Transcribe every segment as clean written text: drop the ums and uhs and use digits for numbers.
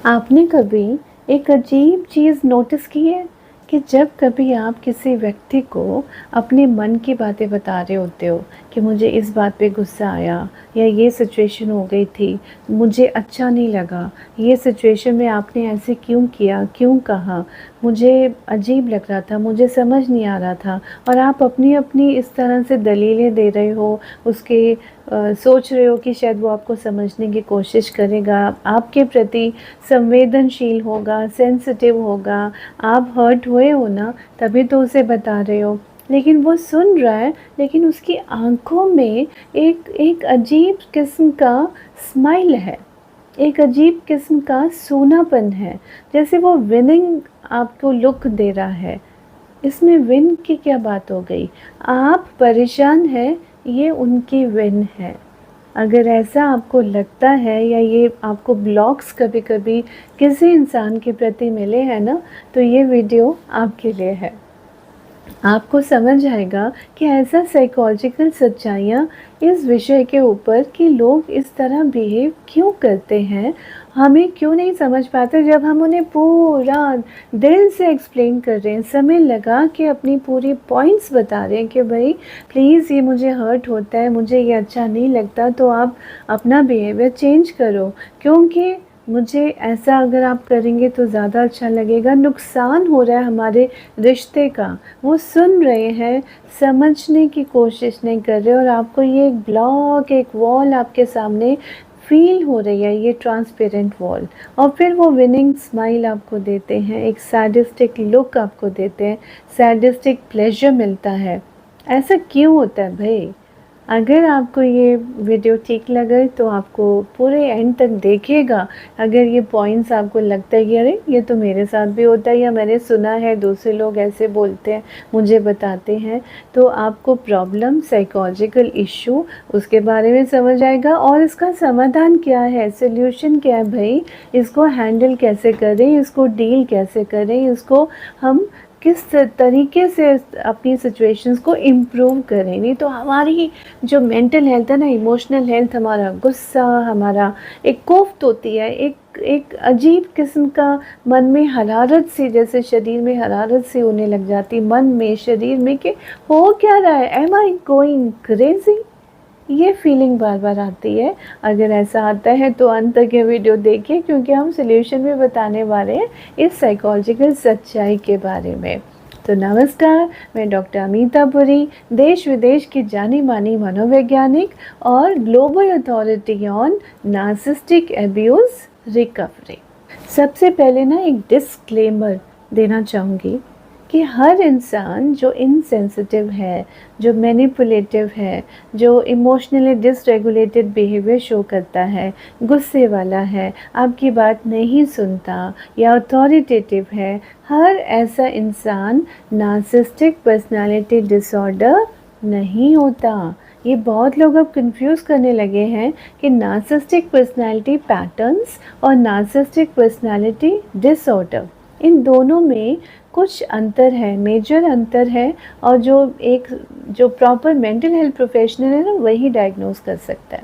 आपने कभी एक अजीब चीज़ नोटिस की है कि जब कभी आप किसी व्यक्ति को अपने मन की बातें बता रहे होते हो कि मुझे इस बात पे गुस्सा आया या ये सिचुएशन हो गई थी, मुझे अच्छा नहीं लगा, ये सिचुएशन में आपने ऐसे क्यों किया, क्यों कहा, मुझे अजीब लग रहा था, मुझे समझ नहीं आ रहा था, और आप अपनी अपनी इस तरह से दलीलें दे रहे हो, उसके सोच रहे हो कि शायद वो आपको समझने की कोशिश करेगा, आपके प्रति संवेदनशील होगा, सेंसिटिव होगा, आप हर्ट हुए हो ना, तभी तो उसे बता रहे हो। लेकिन वो सुन रहा है, लेकिन उसकी आँखों में एक एक अजीब किस्म का स्माइल है, एक अजीब किस्म का सूनापन है, जैसे वो विनिंग आपको लुक दे रहा है। इसमें विन की क्या बात हो गई? आप परेशान हैं, ये उनकी विन है। अगर ऐसा आपको लगता है या ये आपको ब्लॉक्स कभी-कभी किसी इंसान के प्रति मिले हैं ना, तो ये वीडियो आपके लिए है। आपको समझ आएगा कि ऐसा साइकोलॉजिकल सच्चाइयाँ इस विषय के ऊपर कि लोग इस तरह बिहेव क्यों करते हैं, हमें क्यों नहीं समझ पाते जब हम उन्हें पूरा दिल से एक्सप्लेन कर रहे हैं, समय लगा के अपनी पूरी पॉइंट्स बता रहे हैं कि भाई प्लीज़ ये मुझे हर्ट होता है, मुझे ये अच्छा नहीं लगता, तो आप अपना बिहेवियर चेंज करो, क्योंकि मुझे ऐसा अगर आप करेंगे तो ज़्यादा अच्छा लगेगा, नुकसान हो रहा है हमारे रिश्ते का। वो सुन रहे हैं, समझने की कोशिश नहीं कर रहे, और आपको ये एक ब्लॉक, एक वॉल आपके सामने फ़ील हो रही है, ये ट्रांसपेरेंट वॉल। और फिर वो विनिंग स्माइल आपको देते हैं, एक सैडिस्टिक लुक आपको देते हैं, सैडिस्टिक प्लेज़र मिलता है। ऐसा क्यों होता है भई? अगर आपको ये वीडियो ठीक लगे तो आपको पूरे एंड तक देखिएगा। अगर ये पॉइंट्स आपको लगता है कि अरे ये तो मेरे साथ भी होता है, या मैंने सुना है दूसरे लोग ऐसे बोलते हैं, मुझे बताते हैं, तो आपको प्रॉब्लम, साइकोलॉजिकल इश्यू, उसके बारे में समझ आएगा और इसका समाधान क्या है, सॉल्यूशन क्या है भाई, इसको हैंडल कैसे करें, इसको डील कैसे करें, इसको हम किस तरीके से अपनी सिचुएशंस को इम्प्रूव करें। नहीं तो हमारी जो मेंटल हेल्थ है ना, इमोशनल हेल्थ, हमारा गुस्सा, हमारा एक कोफ्त होती है, एक एक अजीब किस्म का मन में हरारत सी, जैसे शरीर में हरारत सी होने लग जाती, मन में, शरीर में, कि हो क्या रहा है, एम आई गोइंग क्रेजी, ये फीलिंग बार बार आती है। अगर ऐसा आता है तो अंत तक ये वीडियो देखिए, क्योंकि हम सल्यूशन भी बताने वाले हैं इस साइकोलॉजिकल सच्चाई के बारे में। तो नमस्कार, मैं डॉक्टर अमीता पुरी, देश विदेश की जानी मानी मनोवैज्ञानिक और global authority on narcissistic abuse recovery. सबसे पहले ना एक डिस्क्लेमर देना चाहूँगी कि हर इंसान जो इनसेंसिटिव है, जो मैनिपुलेटिव है, जो इमोशनली डिसरेगुलेटेड बिहेवियर शो करता है, गुस्से वाला है, आपकी बात नहीं सुनता या अथॉरिटेटिव है, हर ऐसा इंसान नार्सिसिस्टिक पर्सनालिटी डिसऑर्डर नहीं होता। ये बहुत लोग अब कंफ्यूज करने लगे हैं कि नार्सिसिस्टिक पर्सनालिटी पैटर्न्स और नार्सिसिस्टिक पर्सनालिटी डिसऑर्डर, इन दोनों में कुछ अंतर है, मेजर अंतर है, और जो प्रॉपर मेंटल हेल्थ प्रोफेशनल है ना, वही डायग्नोज कर सकता है।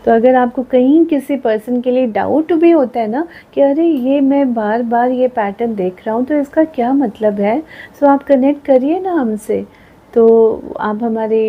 तो अगर आपको कहीं किसी पर्सन के लिए डाउट भी होता है ना कि अरे ये मैं बार बार ये पैटर्न देख रहा हूँ, तो इसका क्या मतलब है, तो आप कनेक्ट करिए ना हमसे। तो आप हमारे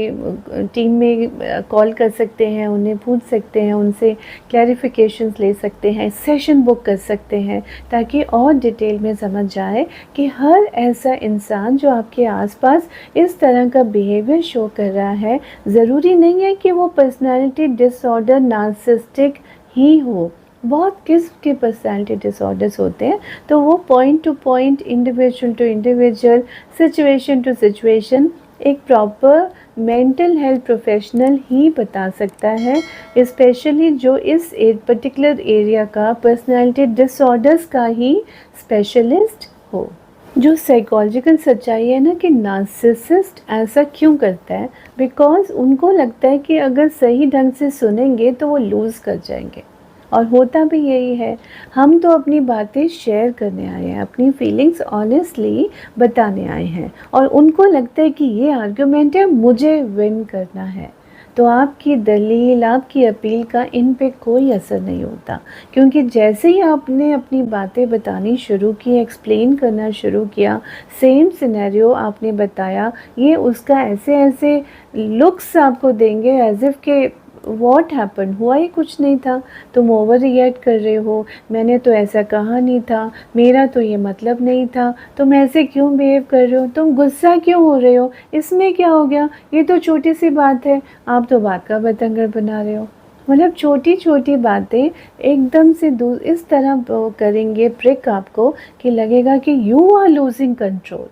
टीम में कॉल कर सकते हैं, उन्हें पूछ सकते हैं, उनसे क्लैरिफिकेशंस ले सकते हैं, सेशन बुक कर सकते हैं, ताकि और डिटेल में समझ जाए कि हर ऐसा इंसान जो आपके आसपास इस तरह का बिहेवियर शो कर रहा है, ज़रूरी नहीं है कि वो पर्सनालिटी डिसऑर्डर नार्सिसिस्टिक ही हो। बहुत किस्म के पर्सनालिटी डिसऑर्डर्स होते हैं, तो वो point to point, individual to individual, situation to situation एक प्रॉपर मेंटल हेल्थ प्रोफेशनल ही बता सकता है, स्पेशली जो इस एक पर्टिकुलर एरिया का, पर्सनालिटी डिसऑर्डर्स का ही स्पेशलिस्ट हो। जो साइकोलॉजिकल सच्चाई है ना कि नार्सिसिस्ट ऐसा क्यों करता है, बिकॉज उनको लगता है कि अगर सही ढंग से सुनेंगे तो वो लूज़ कर जाएंगे, और होता भी यही है। हम तो अपनी बातें शेयर करने आए हैं, अपनी फीलिंग्स ऑनेस्टली बताने आए हैं, और उनको लगता है कि ये आर्गुमेंट है, मुझे विन करना है। तो तो आपकी दलील, आपकी अपील का इन पे कोई असर नहीं होता, क्योंकि जैसे ही आपने अपनी बातें बतानी शुरू की, एक्सप्लेन करना शुरू किया, सेम सिनेरियो आपने बताया, ये उसका ऐसे-ऐसे लुक्स आपको देंगे एज़ इफ़ के व्हाट हैपेंड, हुआ ही कुछ नहीं था, तुम ओवर रिएक्ट कर रहे हो, मैंने तो ऐसा कहा नहीं था, मेरा तो ये मतलब नहीं था, तुम ऐसे क्यों बिहेव कर रहे हो, तुम गुस्सा क्यों हो रहे हो, इसमें क्या हो गया, ये तो छोटी सी बात है, आप तो बात का बतंगड़ बना रहे हो। मतलब छोटी-छोटी बातें एकदम से इस तरह करेंगे प्रिक आपको कि लगेगा कि यू आर लूजिंग कंट्रोल।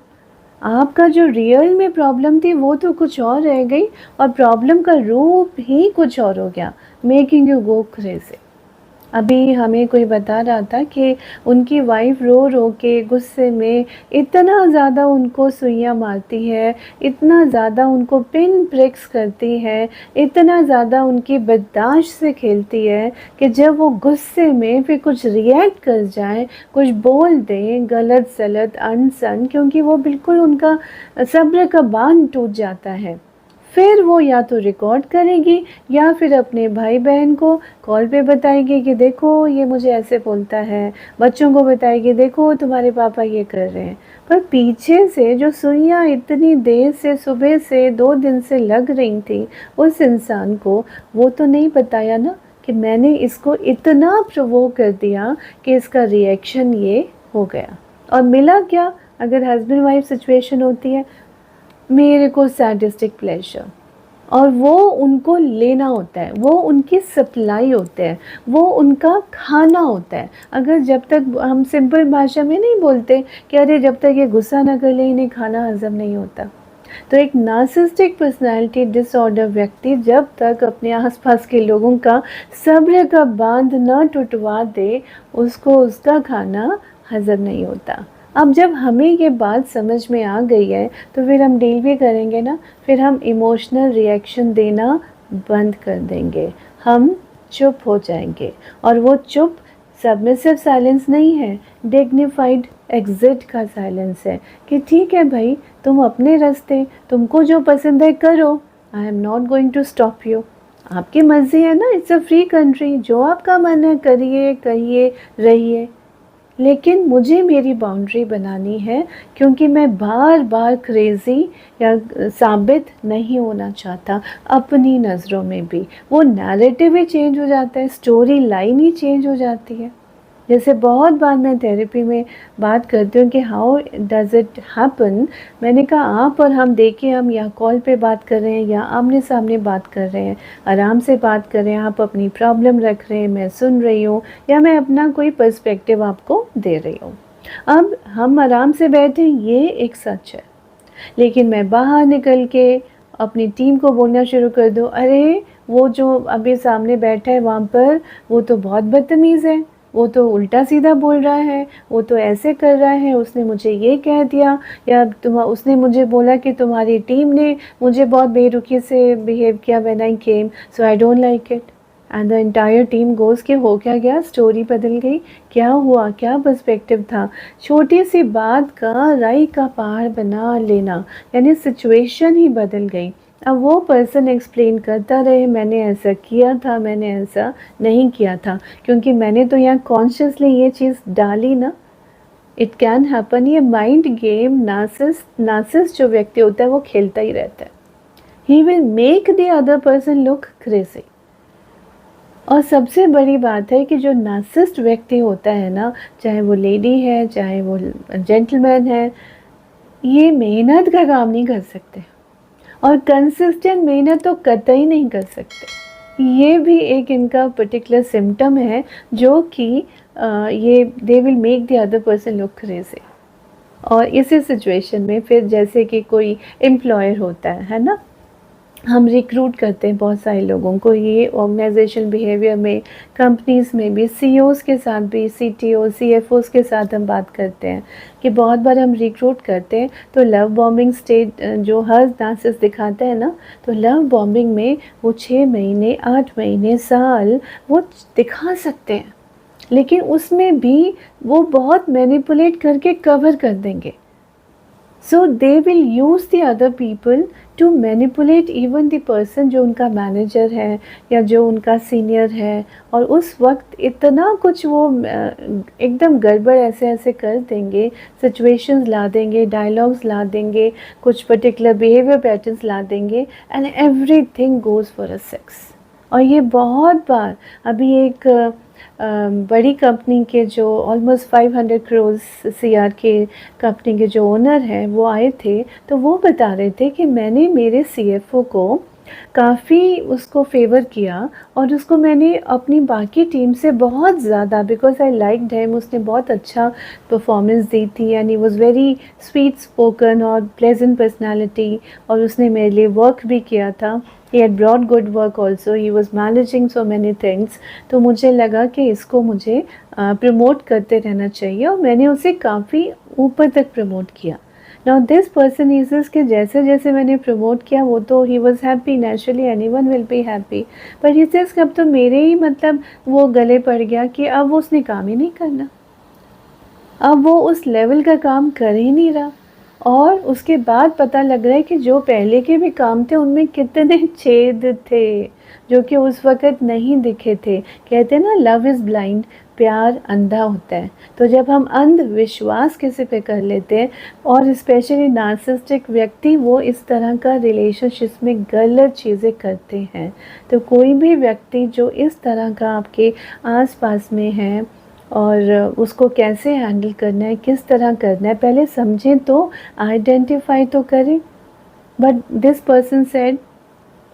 आपका जो रियल में प्रॉब्लम थी वो तो कुछ और रह गई और प्रॉब्लम का रूप ही कुछ और हो गया, मेकिंग यू गो क्रेज़ी। अभी हमें कोई बता रहा था कि उनकी वाइफ़ रो-रो के गुस्से में इतना ज़्यादा उनको सुइयाँ मारती है, इतना ज़्यादा उनको पिन प्रिक्स करती है, इतना ज़्यादा उनकी बर्दाश्त से खेलती है कि जब वो गुस्से में फिर कुछ रिएक्ट कर जाएँ, कुछ बोल दें गलत-सलत, अनसन, क्योंकि वो बिल्कुल उनका सब्र का बाँध टूट जाता है। फिर वो या तो रिकॉर्ड करेगी या फिर अपने भाई-बहन को कॉल पे बताएगी कि देखो ये मुझे ऐसे बोलता है, बच्चों को बताएगी देखो तुम्हारे पापा ये कर रहे हैं। पर पीछे से जो सुइयाँ इतनी देर से, सुबह से 2 दिन से लग रही थी उस इंसान को, वो तो नहीं बताया ना कि मैंने इसको इतना प्रोवोक कर दिया कि इसका रिएक्शन ये हो गया। और मिला क्या, अगर हस्बैंड वाइफ सिचुएशन होती है, मेरे को सैडिस्टिक प्लेज़र, और वो उनको लेना होता है, वो उनकी सप्लाई होते हैं, वो उनका खाना होता है। अगर जब तक हम सिंपल भाषा में नहीं बोलते कि अरे जब तक ये गुस्सा ना कर ले इन्हें खाना हज़म नहीं होता। तो एक नार्सिसिस्टिक पर्सनैलिटी डिसऑर्डर व्यक्ति जब तक अपने आस-पास के लोगों का सब्र का बाँध ना टूटवा दे, उसको उसका खाना हज़म नहीं होता। अब जब हमें ये बात समझ में आ गई है तो फिर हम डील भी करेंगे ना, फिर हम इमोशनल रिएक्शन देना बंद कर देंगे, हम चुप हो जाएंगे। और वो चुप सबमिसिव साइलेंस नहीं है, डिग्निफाइड एग्जिट का साइलेंस है कि ठीक है भाई, तुम अपने रास्ते, तुमको जो पसंद है करो, I am not going to stop you. आपकी मर्जी है ना, इट्स अ फ्री कंट्री, जो आपका मन है करिए, कहिए, रहिए, लेकिन मुझे मेरी बाउंड्री बनानी है, क्योंकि मैं बार बार क्रेज़ी या साबित नहीं होना चाहता अपनी नज़रों में भी। वो नैरेटिव ही चेंज हो जाता है, स्टोरी लाइन ही चेंज हो जाती है। जैसे बहुत बार मैं थेरेपी में बात करती हूँ कि हाउ डज़ इट हैपन। मैंने कहा आप और हम देखिए, हम या कॉल पे बात कर रहे हैं या आमने सामने बात कर रहे हैं, आराम से बात कर रहे हैं, आप अपनी प्रॉब्लम रख रहे हैं, मैं सुन रही हूँ, या मैं अपना कोई पर्सपेक्टिव आपको दे रही हूँ। अब हम आराम से बैठे, ये एक सच है, लेकिन मैं बाहर निकल के अपनी टीम को बोलना शुरू कर दूँ, अरे वो जो अभी सामने बैठा है वहाँ पर, वो तो बहुत बदतमीज़ है, वो तो उल्टा सीधा बोल रहा है, वो तो ऐसे कर रहा है, उसने मुझे ये कह दिया, या उसने मुझे बोला कि तुम्हारी टीम ने मुझे बहुत बेरुखी से बिहेव किया when I came, so I don't like it. And the entire team goes कि हो क्या गया, स्टोरी बदल गई, क्या हुआ, क्या पर्सपेक्टिव था। छोटी सी बात का राई का पहाड़ बना लेना, यानी सिचुएशन ही बदल गई। अब वो पर्सन एक्सप्लेन करता रहे, मैंने ऐसा किया था, मैंने ऐसा नहीं किया था, क्योंकि मैंने तो यहाँ कॉन्शियसली ये चीज़ डाली ना। इट कैन हैपन, ये माइंड गेम नार्सिसिस्ट जो व्यक्ति होता है वो खेलता ही रहता है। He will make the other person look crazy. और सबसे बड़ी बात है कि जो नार्सिसिस्ट व्यक्ति होता है ना, चाहे वो लेडी है, चाहे वो जेंटलमैन है, ये मेहनत का काम नहीं कर सकते, और कंसिस्टेंट मेहनत तो कतई नहीं कर सकते। ये भी एक इनका पर्टिकुलर सिम्टम है जो कि ये they will make the other person look crazy. और इसी सिचुएशन में फिर जैसे कि कोई एम्प्लॉयर होता है ना, हम रिक्रूट करते हैं बहुत सारे लोगों को, ये ऑर्गेनाइजेशन बिहेवियर में, कंपनीज़ में भी, सीईओज़ के साथ भी, सीटीओ, सीएफओज़ के साथ हम बात करते हैं कि बहुत बार हम रिक्रूट करते हैं तो लव बॉम्बिंग स्टेज जो हर नार्सिसिस्ट दिखाता है ना, तो लव बॉम्बिंग में वो 6 महीने, 8 महीने, साल वो दिखा सकते हैं, लेकिन उसमें भी वो बहुत मैनिपुलेट करके कवर कर देंगे। So they will use the other people to manipulate even the person जो उनका मैनेजर है या जो उनका सीनियर है, और उस वक्त इतना कुछ वो एकदम गड़बड़ ऐसे ऐसे कर देंगे, सिचुएशंस ला देंगे, डायलॉग्स ला देंगे, कुछ पर्टिकुलर बिहेवियर पैटर्न्स ला देंगे, and everything goes for a sex. और ये बहुत बार, अभी एक बड़ी कंपनी के जो ऑलमोस्ट 500 करोड़ CR के कंपनी के जो ओनर हैं वो आए थे, तो वो बता रहे थे कि मैंने मेरे CFO को काफ़ी उसको फेवर किया, और उसको मैंने अपनी बाकी टीम से बहुत ज़्यादा, बिकॉज आई लाइक्ड हिम, उसने बहुत अच्छा परफॉर्मेंस दी थी, and he was very sweet spoken और प्लेजेंट पर्सनालिटी, और उसने मेरे लिए वर्क भी किया था। He had brought good work also, he was managing so many things, तो मुझे लगा कि इसको मुझे प्रमोट करते रहना चाहिए, और मैंने उसे काफ़ी ऊपर तक प्रमोट किया। Now this person is कि जैसे जैसे मैंने प्रमोट किया वो तो he was happy, naturally anyone will be happy, but he says कि अब तो मेरे ही मतलब वो गले पड़ गया कि अब उसने काम ही नहीं करना, अब वो उस लेवल का काम कर ही नहीं रहा। और उसके बाद पता लग रहा है कि जो पहले के भी काम थे उनमें कितने छेद थे जो कि उस वक़्त नहीं दिखे थे। कहते हैं ना, लव इज़ ब्लाइंड, प्यार अंधा होता है। तो जब हम अंधविश्वास किसी पे कर लेते हैं, और स्पेशली नार्सिसिस्टिक व्यक्ति वो इस तरह का रिलेशनशिप में गलत चीज़ें करते हैं। तो कोई भी व्यक्ति जो इस तरह का आपके आसपास में है, और उसको कैसे हैंडल करना है, किस तरह करना है, पहले समझें, तो आइडेंटिफाई तो करें। But this person said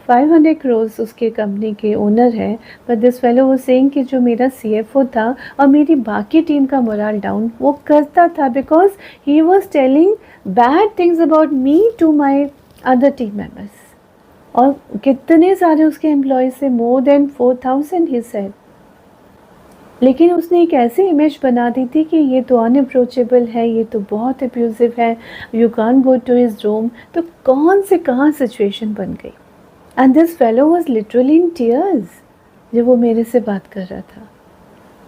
500 crore उसके कंपनी के ओनर है, बट दिस फेलो वो सेइंग कि जो मेरा CFO था और मेरी बाकी टीम का मोरल डाउन वो करता था, because he was telling bad things about me to my other team members. और कितने सारे उसके एम्प्लॉयज़ से, मोर देन 4000 ही सेड। लेकिन उसने एक ऐसी इमेज बना दी थी कि ये तो अनअप्रोचेबल है, ये तो बहुत अब्यूज़िव है, you can't go to his room. तो कौन से कहाँ सिचुएशन बन गई। And this fellow was literally in tears जब वो मेरे से बात कर रहा था।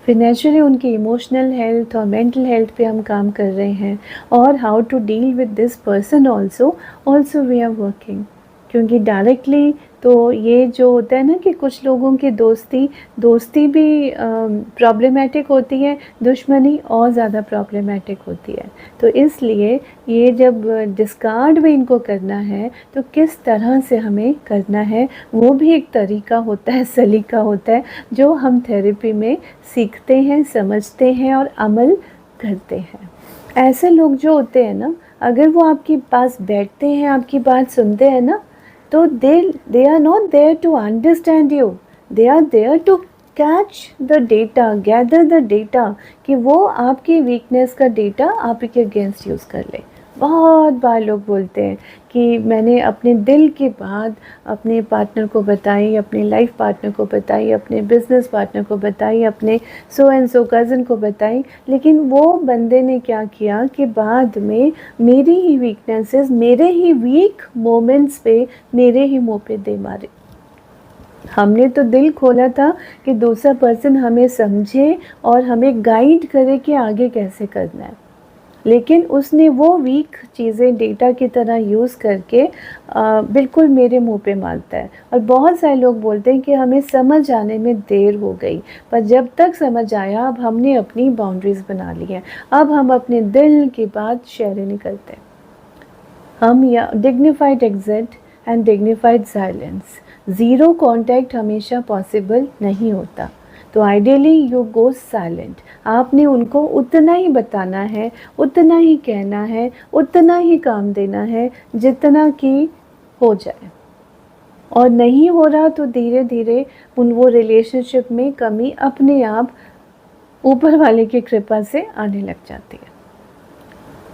फिर नेचुरली उनकी इमोशनल हेल्थ और मेंटल हेल्थ पे हम काम कर रहे हैं, और how to deal with this person also we are working. क्योंकि डायरेक्टली तो ये जो होता है ना कि कुछ लोगों की दोस्ती भी प्रॉब्लमेटिक होती है, दुश्मनी और ज़्यादा प्रॉब्लमेटिक होती है। तो इसलिए ये जब डिस्कार्ड में इनको करना है तो किस तरह से हमें करना है, वो भी एक तरीका होता है, सलीका होता है, जो हम थेरेपी में सीखते हैं, समझते हैं और अमल करते हैं। ऐसे लोग जो होते हैं ना, अगर वो आपके पास बैठते हैं, आपकी बात सुनते हैं ना, तो they are not there to understand you, they are there to catch the data, gather the data, कि वो आपकी वीकनेस का डेटा आपके अगेंस्ट यूज़ कर ले। बहुत बार लोग बोलते हैं कि मैंने अपने दिल की बात अपने पार्टनर को बताई, अपने लाइफ पार्टनर को बताई, अपने बिजनेस पार्टनर को बताई, अपने सो एंड सो कज़न को बताई, लेकिन वो बंदे ने क्या किया कि बाद में मेरी ही वीकनेसेस, मेरे ही वीक मोमेंट्स पे मेरे ही मुँह पे दे मारे। हमने तो दिल खोला था कि दूसरा पर्सन हमें समझे और हमें गाइड करे कि आगे कैसे करना है, लेकिन उसने वो वीक चीज़ें डेटा की तरह यूज़ करके बिल्कुल मेरे मुंह पे मारता है। और बहुत सारे लोग बोलते हैं कि हमें समझ आने में देर हो गई, पर जब तक समझ आया, अब हमने अपनी बाउंड्रीज़ बना ली हैं, अब हम अपने दिल की बात शेयर नहीं करते। हम या dignified exit and dignified silence, zero contact हमेशा पॉसिबल नहीं होता। तो आइडियली यू गो साइलेंट। आपने उनको उतना ही बताना है, उतना ही कहना है, उतना ही काम देना है जितना कि हो जाए, और नहीं हो रहा तो धीरे धीरे वो रिलेशनशिप में कमी अपने आप ऊपर वाले की कृपा से आने लग जाती है।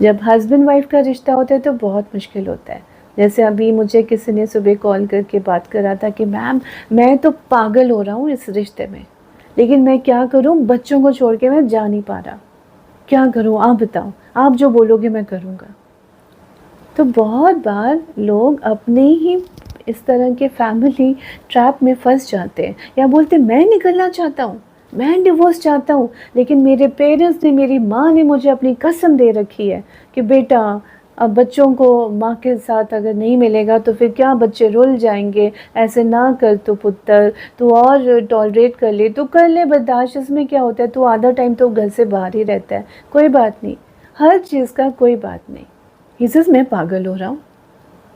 जब हस्बैंड वाइफ का रिश्ता होता है तो बहुत मुश्किल होता है। जैसे अभी मुझे किसी ने सुबह कॉल करके बात करा था कि मैम मैं तो पागल हो रहा हूँ इस रिश्ते में, लेकिन मैं क्या करूं, बच्चों को छोड़ के मैं जा नहीं पा रहा, क्या करूं आप बताओ, आप जो बोलोगे मैं करूंगा। तो बहुत बार लोग अपने ही इस तरह के फैमिली ट्रैप में फंस जाते हैं, या बोलते मैं निकलना चाहता हूँ, मैं डिवोर्स चाहता हूँ, लेकिन मेरे पेरेंट्स ने, मेरी माँ ने मुझे अपनी कसम दे रखी है कि बेटा अब बच्चों को माँ के साथ अगर नहीं मिलेगा तो फिर क्या बच्चे रुल जाएंगे, ऐसे ना कर तू पुत्र, तू और टॉलरेट कर ले, तू कर ले बर्दाश्त, इसमें क्या होता है, तू आधा टाइम तो घर से बाहर ही रहता है, कोई बात नहीं, हर चीज़ का कोई बात नहीं। ही सेज़ मैं पागल हो रहा हूँ,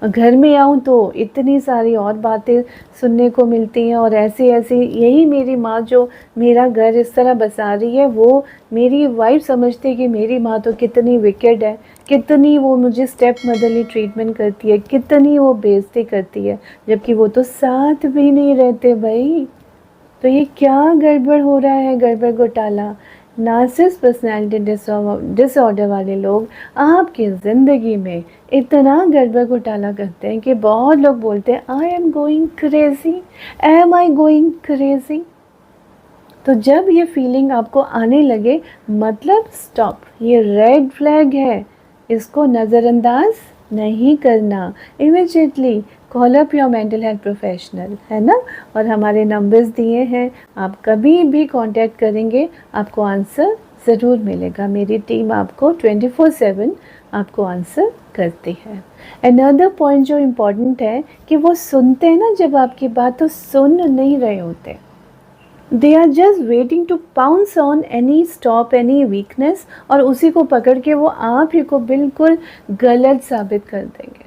घर में आऊँ तो इतनी सारी और बातें सुनने को मिलती हैं, और ऐसी ऐसी, यही मेरी माँ जो मेरा घर इस तरह बसा रही है, वो मेरी वाइफ समझती है कि मेरी माँ तो कितनी विकेड है, कितनी वो मुझे स्टेप मदरली ट्रीटमेंट करती है, कितनी वो बेइज्जती करती है, जबकि वो तो साथ भी नहीं रहते भाई। तो ये क्या गड़बड़ हो रहा है, गड़बड़ घोटाला। नार्सिसिस्ट पर्सनैलिटी डिसऑर्डर वाले लोग आपकी ज़िंदगी में इतना गड़बड़ घोटाला करते हैं कि बहुत लोग बोलते हैं I am going crazy, am I going crazy. तो जब ये फीलिंग आपको आने लगे, मतलब स्टॉप, ये रेड फ्लैग है, इसको नज़रअंदाज नहीं करना, immediately call up your mental health professional, है ना। और हमारे नंबर्स दिए हैं, आप कभी भी कांटेक्ट करेंगे आपको आंसर ज़रूर मिलेगा, मेरी टीम आपको 24/7 आपको आंसर करती है। अनदर पॉइंट जो इम्पोर्टेंट है कि वो सुनते हैं ना जब आपकी बात, तो सुन नहीं रहे होते, they are just waiting to pounce on any stop any weakness, और उसी को पकड़ के वो आप ही को बिल्कुल गलत साबित कर देंगे।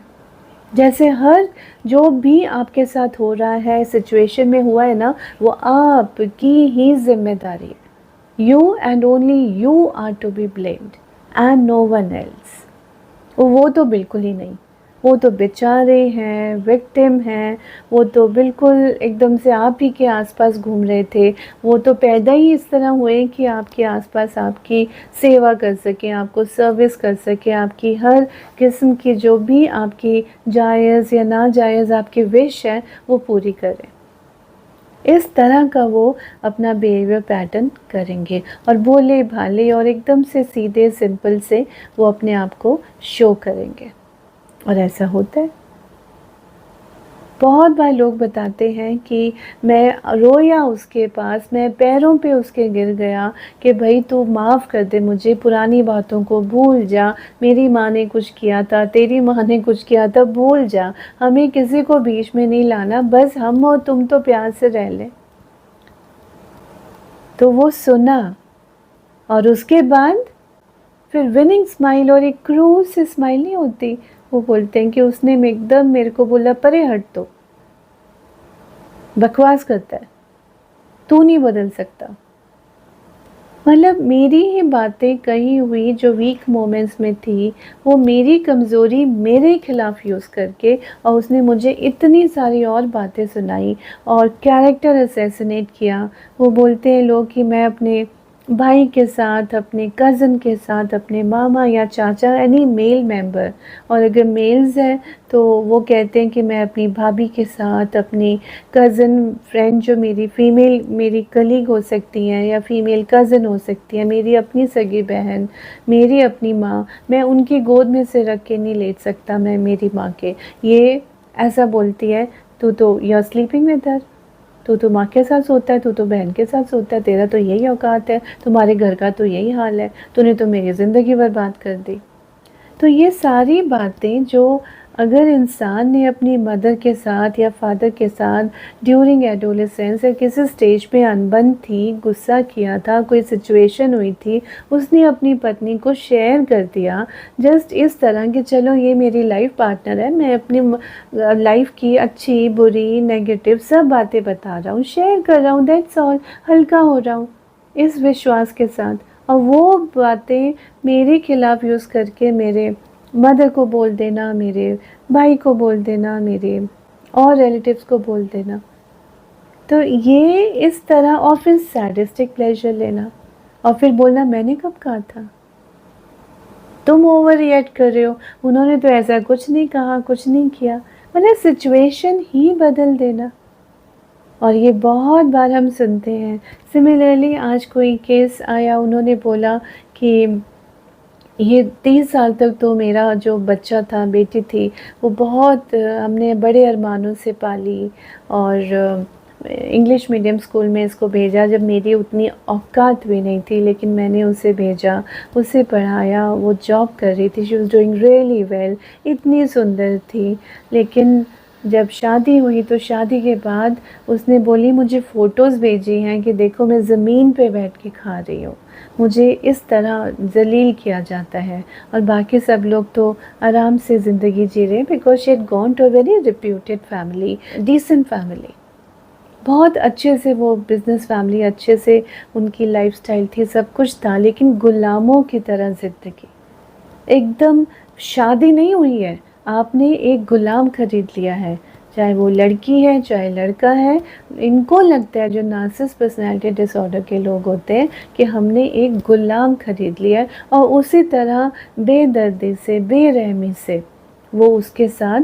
जैसे हर जो भी आपके साथ हो रहा है, सिचुएशन में हुआ है ना, वो आपकी ही जिम्मेदारी है। You and only you are to be blamed and no one else. वो तो बिल्कुल ही नहीं, वो तो बेचारे हैं, विक्टिम हैं, वो तो बिल्कुल एकदम से आप ही के आसपास घूम रहे थे, वो तो पैदा ही इस तरह हुए कि आपके आसपास आपकी सेवा कर सकें, आपको सर्विस कर सकें, आपकी हर किस्म की जो भी आपकी जायज़ या नाजायज़ आपकी विश है वो पूरी करें। इस तरह का वो अपना बिहेवियर पैटर्न करेंगे, और भोले भाले और एकदम से सीधे सिंपल से वो अपने आप को शो करेंगे। और ऐसा होता है, बहुत बार लोग बताते हैं कि मैं रोया उसके पास, मैं पैरों पे उसके गिर गया कि भाई तू माफ़ कर दे मुझे, पुरानी बातों को भूल जा, मेरी माँ ने कुछ किया था, तेरी माँ ने कुछ किया था, भूल जा, हमें किसी को बीच में नहीं लाना, बस हम और तुम तो प्यार से रह लें। तो वो सुना, और उसके बाद फिर विनिंग स्माइल, और एक क्रूर सी स्माइल नहीं होती, वो बोलते हैं कि उसने एकदम मेरे को बोला परे हट, तो बकवास करता है, तू नहीं बदल सकता। मतलब मेरी ही बातें कही हुई जो वीक मोमेंट्स में थी, वो मेरी कमज़ोरी मेरे खिलाफ यूज़ करके, और उसने मुझे इतनी सारी और बातें सुनाई और कैरेक्टर असैसिनेट किया। वो बोलते हैं लोग कि मैं अपने भाई के साथ, अपने कज़न के साथ, अपने मामा या चाचा, एनी मेल मेंबर, और अगर मेल्स हैं तो वो कहते हैं कि मैं अपनी भाभी के साथ, अपनी कज़न फ्रेंड जो मेरी फ़ीमेल मेरी कलीग हो सकती हैं या फ़ीमेल कज़न हो सकती है, मेरी अपनी सगी बहन, मेरी अपनी माँ, मैं उनकी गोद में से रख के नहीं लेट सकता मैं मेरी माँ के। ये ऐसा बोलती है, तो you are sleeping with her, तो माँ के साथ सोता है, तो बहन के साथ सोता है, तेरा तो यही औकात है, तुम्हारे घर का तो यही हाल है, तूने तो मेरी ज़िंदगी बर्बाद कर दी। तो ये सारी बातें जो अगर इंसान ने अपनी मदर के साथ या फादर के साथ ड्यूरिंग एडोलेसेंस या किसी स्टेज पे अनबन थी, गुस्सा किया था, कोई सिचुएशन हुई थी, उसने अपनी पत्नी को शेयर कर दिया, जस्ट इस तरह कि चलो ये मेरी लाइफ पार्टनर है, मैं अपनी लाइफ की अच्छी बुरी नेगेटिव सब बातें बता रहा हूँ, शेयर कर रहा हूँ, दैट्स ऑल, हल्का हो रहा हूँ इस विश्वास के साथ। और वो बातें मेरे खिलाफ यूज़ करके मेरे मदर को बोल देना, मेरे भाई को बोल देना, मेरे और रिलेटिव्स को बोल देना, तो ये इस तरह, और फिर सैडिस्टिक प्लेजर लेना, और फिर बोलना मैंने कब कहा था, तुम ओवर रिएक्ट कर रहे हो, उन्होंने तो ऐसा कुछ नहीं कहा, कुछ नहीं किया, मतलब सिचुएशन ही बदल देना। और ये बहुत बार हम सुनते हैं। सिमिलरली आज कोई केस आया, उन्होंने बोला कि ये 30 साल तक तो मेरा जो बच्चा था, बेटी थी, वो बहुत हमने बड़े अरमानों से पाली, और इंग्लिश मीडियम स्कूल में इसको भेजा जब मेरी उतनी औकात भी नहीं थी, लेकिन मैंने उसे भेजा, उसे पढ़ाया। वो जॉब कर रही थी, she was doing really well, इतनी सुंदर थी। लेकिन जब शादी हुई तो शादी के बाद उसने बोली मुझे फ़ोटोज़ भेजी हैं कि देखो मैं ज़मीन पे बैठ के खा रही हूँ, मुझे इस तरह ज़लील किया जाता है, और बाकी सब लोग तो आराम से ज़िंदगी जी रहे हैं, because she had gone to a very reputed family, decent family, बहुत अच्छे से वो बिज़नेस फैमिली, अच्छे से उनकी लाइफस्टाइल थी, सब कुछ था, लेकिन गुलामों की तरह ज़िंदगी। एकदम शादी नहीं हुई है, आपने एक गुलाम खरीद लिया है, चाहे वो लड़की है चाहे लड़का है। इनको लगता है, जो नार्सिसिस्ट पर्सनैलिटी डिसऑर्डर के लोग होते हैं, कि हमने एक गुलाम खरीद लिया है, और उसी तरह बेदर्दी से, बेरहमी से वो उसके साथ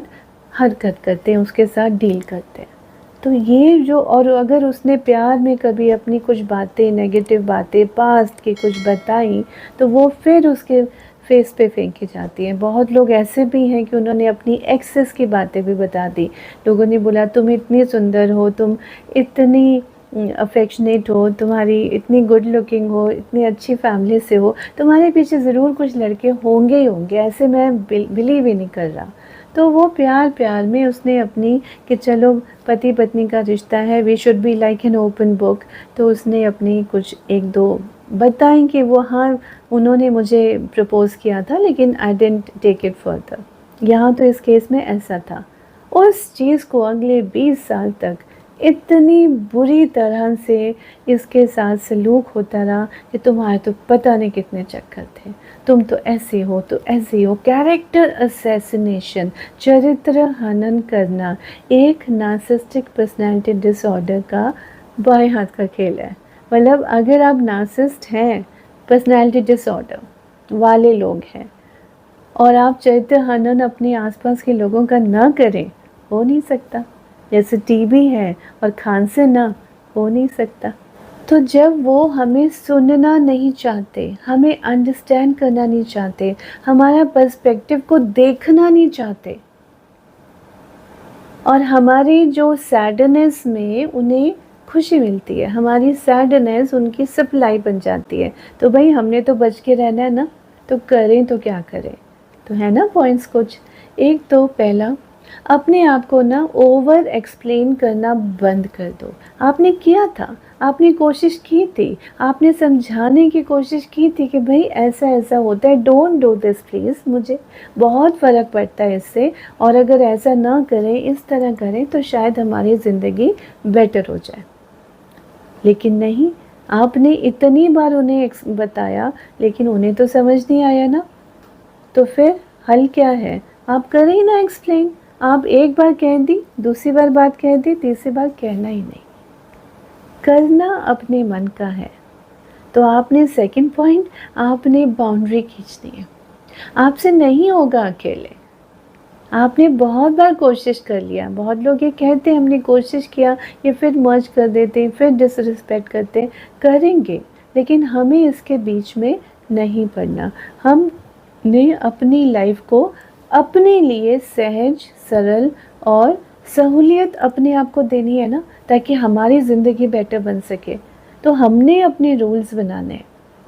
हरकत करते हैं, उसके साथ डील करते हैं। तो ये जो, और अगर उसने प्यार में कभी अपनी कुछ बातें, नेगेटिव बातें पास्ट की कुछ बताई, तो वो फिर उसके फेस पे फेंकी जाती हैं। बहुत लोग ऐसे भी हैं कि उन्होंने अपनी एक्सेस की बातें भी बता दी। लोगों ने बोला तुम इतनी सुंदर हो, तुम इतनी अफेक्शनेट हो, तुम्हारी इतनी गुड लुकिंग हो, इतनी अच्छी फैमिली से हो, तुम्हारे पीछे ज़रूर कुछ लड़के होंगे ही होंगे, ऐसे मैं बिलीव ही नहीं कर रहा। तो वो प्यार प्यार में उसने अपनी, कि चलो पति पत्नी का रिश्ता है, we should be like an open book, तो उसने अपनी कुछ एक दो बताई कि वो हाँ उन्होंने मुझे प्रपोज़ किया था, लेकिन I didn't take it further. यहाँ तो इस केस में ऐसा था। उस चीज़ को अगले 20 साल तक इतनी बुरी तरह से इसके साथ सलूक होता रहा कि तुम्हारे तो पता नहीं कितने चक्कर थे, तुम तो ऐसे हो, तो ऐसे हो। कैरेक्टर असैसिनेशन, चरित्र हनन करना, एक नार्सिसिस्टिक पर्सनैलिटी डिसऑर्डर का बाएं हाथ का खेल है। मतलब अगर आप नार्सिसिस्ट हैं, पर्सनैलिटी डिसऑर्डर वाले लोग हैं, और आप चरित्र हनन अपने आसपास के लोगों का ना करें, हो नहीं सकता। जैसे टीबी है और खांसी ना, हो नहीं सकता। तो जब वो हमें सुनना नहीं चाहते, हमें अंडरस्टैंड करना नहीं चाहते, हमारा पर्सपेक्टिव को देखना नहीं चाहते, और हमारी जो सैडनेस में उन्हें खुशी मिलती है, हमारी सैडनेस उनकी सप्लाई बन जाती है, तो भाई हमने तो बच के रहना है ना, तो करें तो क्या करें। तो है ना पॉइंट्स कुछ। एक तो पहला, अपने आप को ना ओवर एक्सप्लेन करना बंद कर दो। आपने किया था, आपने कोशिश की थी, आपने समझाने की कोशिश की थी कि भाई ऐसा ऐसा होता है, डोंट डू दिस प्लीज़, मुझे बहुत फ़र्क पड़ता है इससे, और अगर ऐसा ना करें, इस तरह करें, तो शायद हमारी ज़िंदगी बेटर हो जाए। लेकिन नहीं, आपने इतनी बार उन्हें बताया, लेकिन उन्हें तो समझ नहीं आया ना। तो फिर हल क्या है? आप करें ही ना एक्सप्लेन। आप एक बार कह दी, दूसरी बार बात कह दी, तीसरी बार कहना ही नहीं। करना अपने मन का है। तो आपने सेकंड पॉइंट, आपने बाउंड्री खींचनी है। आपसे नहीं होगा अकेले। आपने बहुत बार कोशिश कर लिया। बहुत लोग ये कहते हैं हमने कोशिश किया, ये फिर मर्ज कर देते हैं, फिर डिसरिस्पेक्ट करते हैं। करेंगे, लेकिन हमें इसके बीच में नहीं पड़ना। हमने अपनी लाइफ को अपने लिए सहज, सरल और सहूलियत अपने आप को देनी है ना, ताकि हमारी ज़िंदगी बेटर बन सके। तो हमने अपने रूल्स बनाने हैं,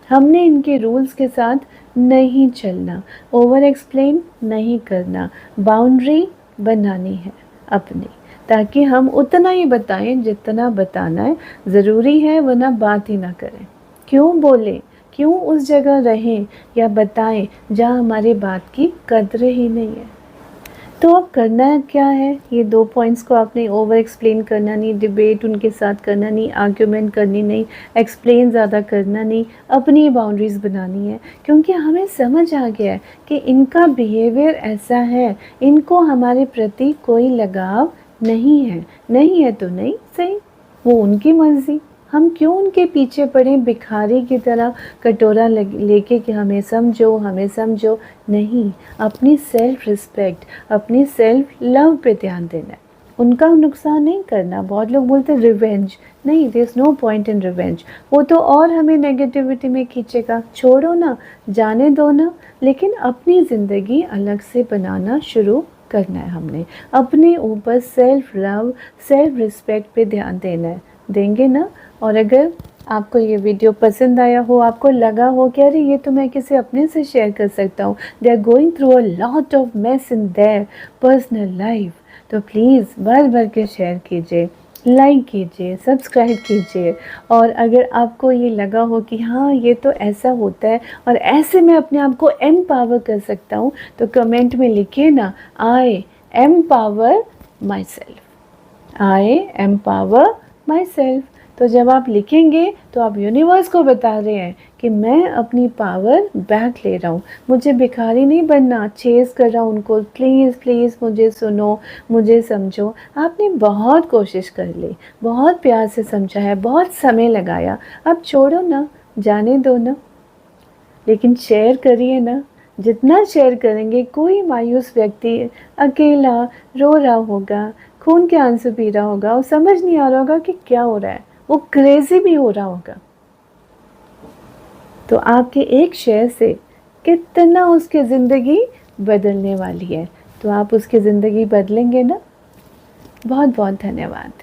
हमने इनके रूल्स के साथ नहीं चलना, ओवर एक्सप्लेन नहीं करना, बाउंड्री बनानी है अपनी, ताकि हम उतना ही बताएं जितना बताना है, ज़रूरी है, वरना बात ही ना करें। क्यों बोलें, क्यों उस जगह रहें या बताएं जहाँ हमारे बात की कद्र ही नहीं है। तो अब करना क्या है? ये 2 पॉइंट्स को आपने ओवर एक्सप्लेन करना नहीं, डिबेट उनके साथ करना नहीं, आर्ग्यूमेंट करनी नहीं, एक्सप्लेन ज़्यादा करना नहीं, अपनी बाउंड्रीज़ बनानी है। क्योंकि हमें समझ आ गया है कि इनका बिहेवियर ऐसा है, इनको हमारे प्रति कोई लगाव नहीं है। नहीं है तो नहीं सही, वो उनकी मर्ज़ी। हम क्यों उनके पीछे पड़े भिखारी की तरह, कटोरा लेके कि हमें समझो, हमें समझो। नहीं, अपनी सेल्फ रिस्पेक्ट, अपनी सेल्फ लव पे ध्यान देना है, उनका नुकसान नहीं करना। बहुत लोग बोलते हैं रिवेंज, नहीं, there is no point in revenge, वो तो और हमें नेगेटिविटी में खींचेगा। छोड़ो ना, जाने दो ना, लेकिन अपनी ज़िंदगी अलग से बनाना शुरू करना है हमने, अपने ऊपर सेल्फ लव, सेल्फ रिस्पेक्ट पे ध्यान देना है। देंगे ना? और अगर आपको ये वीडियो पसंद आया हो, आपको लगा हो कि अरे ये तो मैं किसी अपने से शेयर कर सकता हूँ, they are going through a lot of mess in their personal life, तो प्लीज़ भर भर के शेयर कीजिए, लाइक कीजिए, सब्सक्राइब कीजिए। और अगर आपको ये लगा हो कि हाँ ये तो ऐसा होता है और ऐसे मैं अपने आप को एम्पावर कर सकता हूँ, तो कमेंट में लिखिए ना, आई empower my self, I empower my self. तो जब आप लिखेंगे तो आप यूनिवर्स को बता रहे हैं कि मैं अपनी पावर बैक ले रहा हूँ, मुझे भिखारी नहीं बनना, चेज़ कर रहा हूँ उनको, प्लीज़ प्लीज़ मुझे सुनो, मुझे समझो। आपने बहुत कोशिश कर ली, बहुत प्यार से समझा है, बहुत समय लगाया, अब छोड़ो ना, जाने दो ना, लेकिन शेयर करिए ना। जितना शेयर करेंगे, कोई मायूस व्यक्ति अकेला रो रहा होगा, खून के आंसू पी रहा होगा, और समझ नहीं आ रहा होगा कि क्या हो रहा है, वो क्रेजी भी हो रहा होगा। तो आपके एक शेयर से कितना उसकी ज़िंदगी बदलने वाली है, तो आप उसकी ज़िंदगी बदलेंगे ना। बहुत बहुत धन्यवाद।